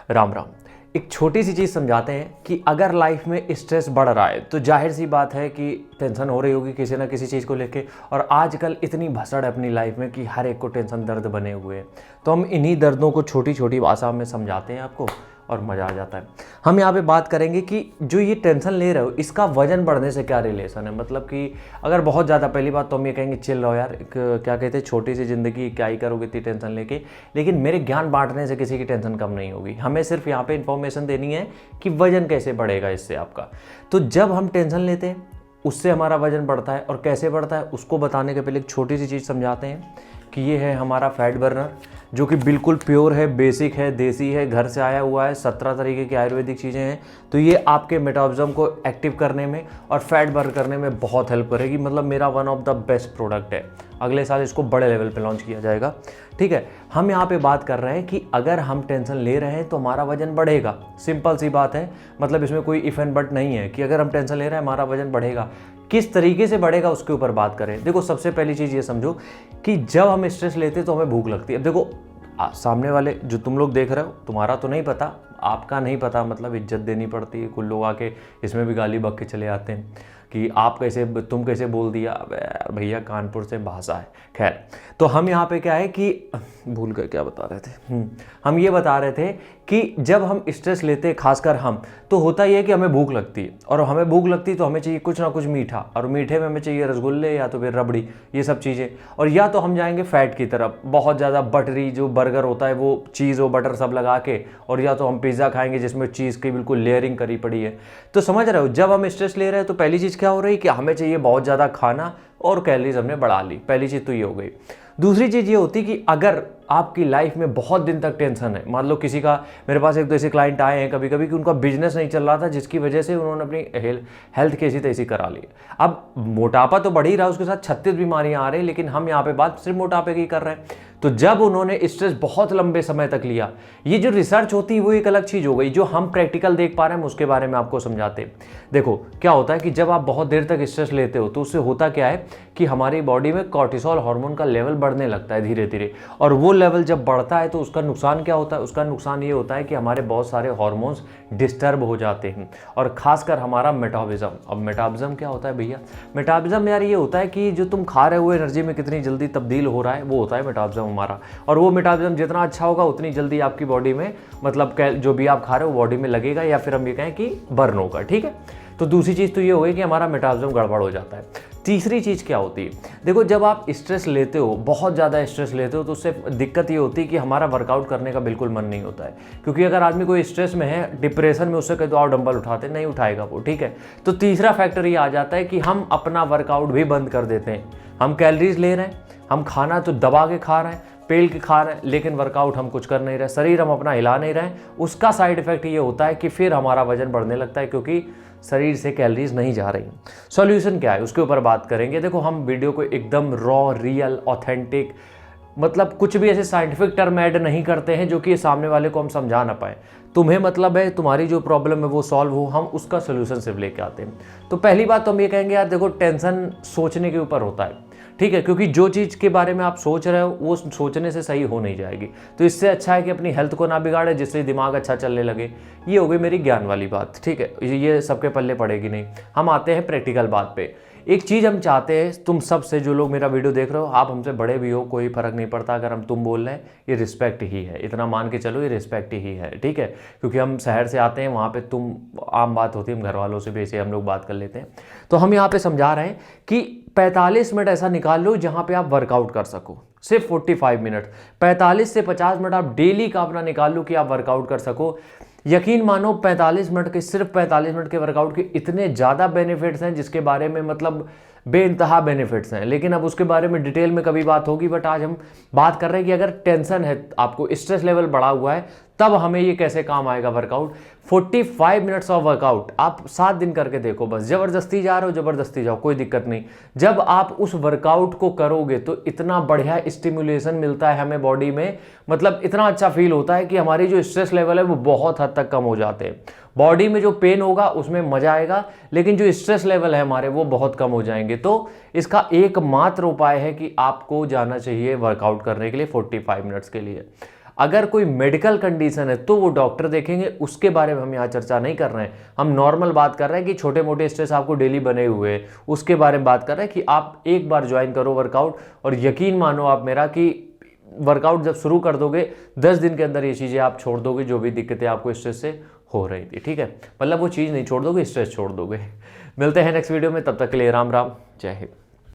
राम राम। एक छोटी सी चीज़ समझाते हैं कि अगर लाइफ में स्ट्रेस बढ़ रहा है तो जाहिर सी बात है कि टेंशन हो रही होगी किसी ना किसी चीज़ को लेके। और आजकल इतनी भसड़ है अपनी लाइफ में कि हर एक को टेंशन दर्द बने हुए हैं। तो हम इन्हीं दर्दों को छोटी छोटी भाषा में समझाते हैं आपको और मज़ा आ जाता है। हम यहाँ पे बात करेंगे कि जो ये टेंशन ले रहे हो इसका वजन बढ़ने से क्या रिलेशन है। मतलब कि अगर बहुत ज़्यादा, पहली बात तो हम ये कहेंगे चिल रहो यार, क्या कहते हैं छोटी सी ज़िंदगी, क्या ही करोगे इतनी टेंशन लेके। लेकिन मेरे ज्ञान बांटने से किसी की टेंशन कम नहीं होगी। हमें सिर्फ यहाँ पे इन्फॉर्मेशन देनी है कि वजन कैसे बढ़ेगा इससे आपका। तो जब हम टेंशन लेते हैं उससे हमारा वजन बढ़ता है, और कैसे बढ़ता है उसको बताने के पहले एक छोटी सी चीज़ समझाते हैं कि ये है हमारा फैट बर्नर, जो कि बिल्कुल प्योर है, बेसिक है, देसी है, घर से आया हुआ है, 17 तरीके की आयुर्वेदिक चीज़ें हैं। तो ये आपके मेटाबॉलिज्म को एक्टिव करने में और फैट बर्न करने में बहुत हेल्प करेगी। मतलब मेरा one of the best product है। अगले साल इसको बड़े लेवल पे लॉन्च किया जाएगा। ठीक है, हम यहाँ पे बात कर रहे हैं कि अगर हम टेंशन ले रहे हैं तो हमारा वजन बढ़ेगा। सिंपल सी बात है, मतलब इसमें कोई इफ एंड बट नहीं है कि अगर हम टेंशन ले रहे हैं हमारा वजन बढ़ेगा। किस तरीके से बढ़ेगा उसके ऊपर बात करें। देखो, सबसे पहली चीज़ ये समझो कि जब हम स्ट्रेस लेते हैं तो हमें भूख लगती है। अब देखो, सामने वाले जो तुम लोग देख रहे हो, तुम्हारा तो नहीं पता, आपका नहीं पता, मतलब इज्जत देनी पड़ती है। कुछ लोग आके इसमें भी गाली बक के चले आते हैं कि आप कैसे, तुम कैसे बोल दिया। अबे यार भैया, कानपुर से भाषा है। खैर, तो हम यहाँ पे क्या है कि भूल गए क्या बता रहे थे। हम ये बता रहे थे कि जब हम स्ट्रेस लेते हैं, खासकर हम, तो होता ही है कि हमें भूख लगती है, और हमें भूख लगती है तो हमें चाहिए कुछ ना कुछ मीठा, और मीठे में हमें चाहिए रसगुल्ले या तो फिर रबड़ी, ये सब चीज़ें। और या तो हम जाएंगे फैट की तरफ, बहुत ज़्यादा बटरी जो बर्गर होता है वो चीज़ और बटर सब लगा के, और या तो हम पिज़्ज़ा खाएंगे जिसमें चीज़ की बिल्कुल लेयरिंग करी पड़ी है। तो समझ रहे हो, जब हम स्ट्रेस ले रहे हैं तो पहली चीज़ क्या हो रही है कि हमें चाहिए बहुत ज़्यादा खाना और कैलोरीज हमने बढ़ा ली। पहली चीज़ तो ये हो गई। दूसरी चीज़ ये होती कि अगर आपकी लाइफ में बहुत दिन तक टेंशन है, मान लो किसी का, मेरे पास एक तो ऐसे क्लाइंट आए हैं कभी कभी कि उनका बिजनेस नहीं चल रहा था, जिसकी वजह से उन्होंने अपनी हेल्थ कैसी तैसी करा ली। अब मोटापा तो बढ़ ही रहा है, उसके साथ 36 बीमारियां आ रही, लेकिन हम यहाँ पे बात सिर्फ मोटापे की कर रहे हैं। तो जब उन्होंने स्ट्रेस बहुत लंबे समय तक लिया, ये जो रिसर्च होती है वो एक अलग चीज़ हो गई। जो हम प्रैक्टिकल देख पा रहे हैं उसके बारे में आपको समझाते हैं। देखो क्या होता है कि जब आप बहुत देर तक स्ट्रेस लेते हो तो उससे होता क्या है कि हमारी बॉडी में कॉर्टिसोल हार्मोन का लेवल बढ़ने लगता है धीरे धीरे। और वो लेवल जब बढ़ता है तो उसका नुकसान क्या होता है, उसका नुकसान ये होता है कि हमारे बहुत सारे हार्मोन्स डिस्टर्ब हो जाते हैं, और खासकर हमारा मेटाबॉलिज्म। अब मेटाबॉलिज्म क्या होता है भैया? मेटाबॉलिज्म यार ये होता है कि जो तुम खा रहे हो एनर्जी में कितनी जल्दी तब्दील हो रहा है, वो होता है मेटाबॉलिज्म हमारा। और वो मेटाबॉलिज्म जितना अच्छा होगा उतनी जल्दी आपकी बॉडी में, मतलब जो भी आप खा रहे हो बॉडी में लगेगा, या फिर हम ये कहें कि बर्न होगा। ठीक है, तो दूसरी चीज़ तो ये होगी कि हमारा मेटाबॉलिज्म गड़बड़ हो जाता है। तीसरी चीज़ क्या होती है, देखो जब आप स्ट्रेस लेते हो, बहुत ज़्यादा स्ट्रेस लेते हो, तो उससे दिक्कत ये होती है कि हमारा वर्कआउट करने का बिल्कुल मन नहीं होता है। क्योंकि अगर आदमी कोई स्ट्रेस में है, डिप्रेशन में, उससे कहे तो आओ डंबल उठाते, नहीं उठाएगा वो। ठीक है, तो तीसरा फैक्टर ये आ जाता है कि हम अपना वर्कआउट भी बंद कर देते हैं। हम कैलोरीज ले रहे हैं, हम खाना तो दबा के खा रहे हैं, पेल के खा रहे हैं, लेकिन वर्कआउट हम कुछ कर नहीं रहे, शरीर हम अपना हिला नहीं रहे। उसका साइड इफेक्ट ये होता है कि फिर हमारा वजन बढ़ने लगता है, क्योंकि शरीर से कैलोरीज नहीं जा रही। सॉल्यूशन क्या है उसके ऊपर बात करेंगे। देखो, हम वीडियो को एकदम रॉ, रियल, ऑथेंटिक, मतलब कुछ भी ऐसे साइंटिफिक टर्म ऐड नहीं करते हैं जो कि सामने वाले को हम समझा ना पाए। तुम्हें मतलब है तुम्हारी जो प्रॉब्लम है वो सॉल्व हो, हम उसका सोल्यूशन सिर्फ लेके आते हैं। तो पहली बात तो हम ये कहेंगे यार, देखो टेंशन सोचने के ऊपर होता है। ठीक है, क्योंकि जो चीज़ के बारे में आप सोच रहे हो वो सोचने से सही हो नहीं जाएगी। तो इससे अच्छा है कि अपनी हेल्थ को ना बिगाड़े, जिससे दिमाग अच्छा चलने लगे। ये हो गई मेरी ज्ञान वाली बात। ठीक है, ये सबके पल्ले पड़ेगी नहीं। हम आते हैं प्रैक्टिकल बात पे। एक चीज़ हम चाहते हैं तुम सब से, जो लोग मेरा वीडियो देख रहे हो, आप हमसे बड़े भी हो, कोई फ़र्क नहीं पड़ता। अगर हम तुम बोल रहे हैं, ये रिस्पेक्ट ही है, इतना मान के चलो, ये रिस्पेक्ट ही है। ठीक है, क्योंकि हम शहर से आते हैं, वहाँ पे तुम आम बात होती है, हम घर वालों से भी ऐसे हम लोग बात कर लेते हैं। तो हम यहाँ पे समझा रहे हैं कि 45 मिनट ऐसा निकाल लो जहाँ पे आप वर्कआउट कर सको। सिर्फ 45 मिनट, 45 से 50 मिनट आप डेली का अपना निकाल लो कि आप वर्कआउट कर सको। यकीन मानो 45 मिनट के, सिर्फ 45 मिनट के वर्कआउट के इतने ज़्यादा बेनिफिट्स हैं जिसके बारे में, मतलब बेइंतहा बेनिफिट्स हैं, लेकिन अब उसके बारे में डिटेल में कभी बात होगी। बट आज हम बात कर रहे हैं कि अगर टेंशन है, आपको स्ट्रेस लेवल बढ़ा हुआ है, तब हमें ये कैसे काम आएगा वर्कआउट। 45 मिनट्स ऑफ वर्कआउट आप 7 दिन करके देखो। बस जबरदस्ती जा रहे हो, जबरदस्ती जाओ, कोई दिक्कत नहीं। जब आप उस वर्कआउट को करोगे तो इतना बढ़िया स्टिमुलेशन मिलता है हमें बॉडी में, मतलब इतना अच्छा फील होता है कि हमारी जो स्ट्रेस लेवल है वो बहुत हद तक कम हो जाते हैं। बॉडी में जो पेन होगा उसमें मजा आएगा, लेकिन जो स्ट्रेस लेवल है हमारे वो बहुत कम हो जाएंगे। तो इसका एकमात्र उपाय है कि आपको जाना चाहिए वर्कआउट करने के लिए 45 मिनट्स के लिए। अगर कोई मेडिकल कंडीशन है तो वो डॉक्टर देखेंगे, उसके बारे में हम यहाँ चर्चा नहीं कर रहे हैं। हम नॉर्मल बात कर रहे हैं कि छोटे मोटे स्ट्रेस आपको डेली बने हुए हैं, उसके बारे में बात कर रहे हैं कि आप एक बार ज्वाइन करो वर्कआउट, और यकीन मानो आप मेरा कि वर्कआउट जब शुरू कर दोगे 10 दिन के अंदर ये चीज़ें आप छोड़ दोगे जो भी दिक्कतें आपको स्ट्रेस से हो रही थी। ठीक है, मतलब वो चीज़ नहीं छोड़ दोगे, स्ट्रेस छोड़ दोगे। मिलते हैं नेक्स्ट वीडियो में, तब तक के लिए राम राम, जय हिंद।